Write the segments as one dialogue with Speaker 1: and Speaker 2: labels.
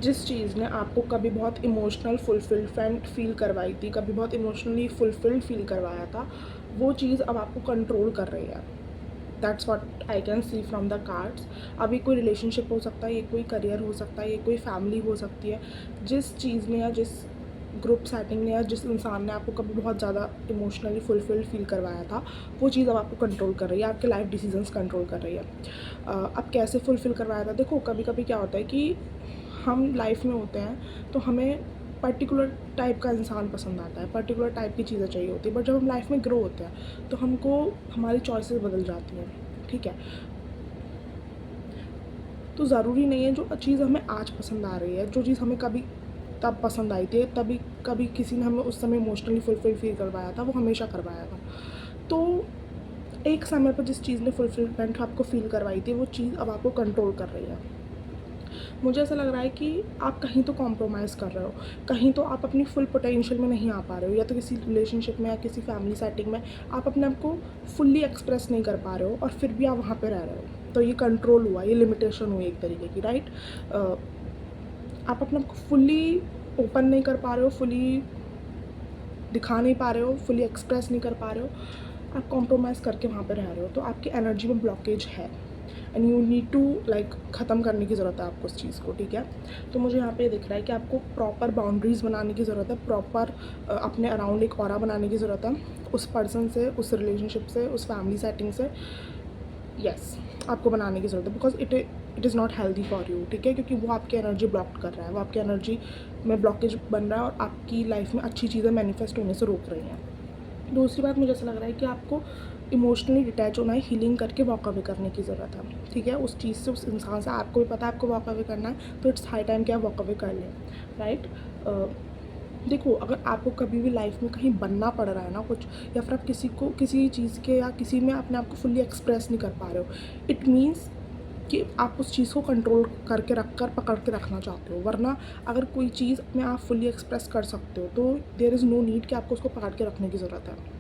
Speaker 1: जिस चीज़ ने आपको कभी बहुत इमोशनल फुलफिलमेंट फ़ील करवाई थी, कभी बहुत इमोशनली फुलफिल्ड फ़ील करवाया था, वो चीज़ अब आपको कंट्रोल कर रही है। That's what I can see from the cards. अब ये कोई रिलेशनशिप हो सकता है, ये कोई करियर हो सकता है, ये कोई फैमिली हो सकती है। जिस चीज़ ने या जिस ग्रुप सेटिंग ने या जिस इंसान ने आपको कभी बहुत ज़्यादा इमोशनली फुलफिल्ड फ़ील करवाया था, वो चीज़ अब आपको कंट्रोल कर रही है, आपके लाइफ डिसीजंस कंट्रोल कर रही है। अब कैसे फुलफिल करवाया था, देखो कभी कभी क्या होता है कि हम लाइफ में होते हैं तो हमें पर्टिकुलर टाइप का इंसान पसंद आता है, पर्टिकुलर टाइप की चीज़ें चाहिए होती है, बट जब हम लाइफ में ग्रो होते हैं तो हमको हमारी चॉइसेस बदल जाती हैं, ठीक है। तो ज़रूरी नहीं है जो चीज़ हमें आज पसंद आ रही है, जो चीज़ हमें कभी तब पसंद आई थी, तभी कभी किसी ने हमें उस समय इमोशनली फुलफिल फील करवाया था, वो हमेशा करवाया था। तो एक समय पर जिस चीज़ ने फुलफिलमेंट आपको फील करवाई थी, वो चीज़ अब आपको कंट्रोल कर रही है। मुझे ऐसा लग रहा है कि आप कहीं तो कॉम्प्रोमाइज़ कर रहे हो, कहीं तो आप अपनी फुल पोटेंशियल में नहीं आ पा रहे हो, या तो किसी रिलेशनशिप में या किसी फैमिली सेटिंग में आप अपने आप को फुल्ली एक्सप्रेस नहीं कर पा रहे हो, और फिर भी आप वहाँ पे रह रहे हो। तो ये कंट्रोल हुआ, ये लिमिटेशन हुई एक तरीके की, राइट। आप अपने आप को फुल्ली ओपन नहीं कर पा रहे हो, फुली दिखा नहीं पा रहे हो, फुली एक्सप्रेस नहीं कर पा रहे हो, आप कॉम्प्रोमाइज़ करके वहाँ पे रह रहे हो, तो आपकी एनर्जी में ब्लॉकेज है, and you need to like ख़त्म करने की ज़रूरत है आपको उस चीज़ को, ठीक है। तो मुझे यहाँ पे दिख रहा है कि आपको प्रॉपर बाउंड्रीज़ बनाने की ज़रूरत है, प्रॉपर अपने अराउंड एक ऑरा बनाने की ज़रूरत है, उस पर्सन से, उस रिलेशनशिप से, उस फैमिली सेटिंग से, यस आपको बनाने की ज़रूरत है, because it is not healthy for you, ठीक है, क्योंकि वो आपकी एनर्जी ब्लॉक कर रहा है, वो आपकी एनर्जी में ब्लॉकेज बन रहा है और आपकी लाइफ में अच्छी चीज़ें मैनिफेस्ट होने से रोक रही हैं। दूसरी बात, मुझे ऐसा लग रहा है कि आपको इमोशनली डिटैच होना है, हीलिंग करके वॉक अवे करने की ज़रूरत है, ठीक है, उस चीज़ से, उस इंसान से। आपको भी पता है आपको वॉक अवे करना है, तो इट्स हाई टाइम कि आप वॉक अवे कर लें, राइट। देखो, अगर आपको कभी भी लाइफ में कहीं बनना पड़ रहा है ना कुछ, या फिर आप किसी को किसी चीज़ के या किसी में अपने आप को फुल्ली एक्सप्रेस नहीं कर पा रहे हो, इट मीन्स कि आप उस चीज़ को कंट्रोल करके रख कर पकड़ के रखना चाहते हो। वरना अगर कोई चीज़ में आप फुल्ली एक्सप्रेस कर सकते हो, तो देयर इज़ नो नीड कि आपको उसको पकड़ के रखने की ज़रूरत है।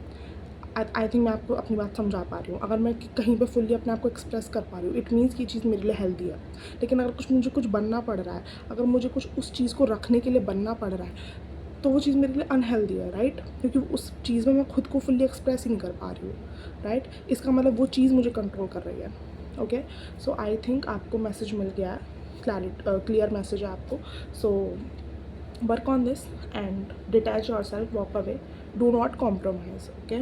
Speaker 1: आई थिंक मैं आपको अपनी बात समझा पा रही हूँ। अगर मैं कहीं पे फुल्ली अपने आप को एक्सप्रेस कर पा रही हूँ, इट मीन्स कि ये चीज़ मेरे लिए हेल्दी है। लेकिन अगर मुझे कुछ बनना पड़ रहा है, अगर मुझे कुछ उस चीज़ को रखने के लिए बनना पड़ रहा है, तो वो चीज़ मेरे लिए अनहेल्दी है, राइट। क्योंकि उस चीज़ में मैं खुद को फुल्ली एक्सप्रेस ही नहीं कर पा रही हूँ, राइट। इसका मतलब वो चीज़ मुझे कंट्रोल कर रही है। ओके, सो आई थिंक आपको मैसेज मिल गया है, क्लियर मैसेज है आपको। So work on this and detach yourself, walk away, do not compromise, okay.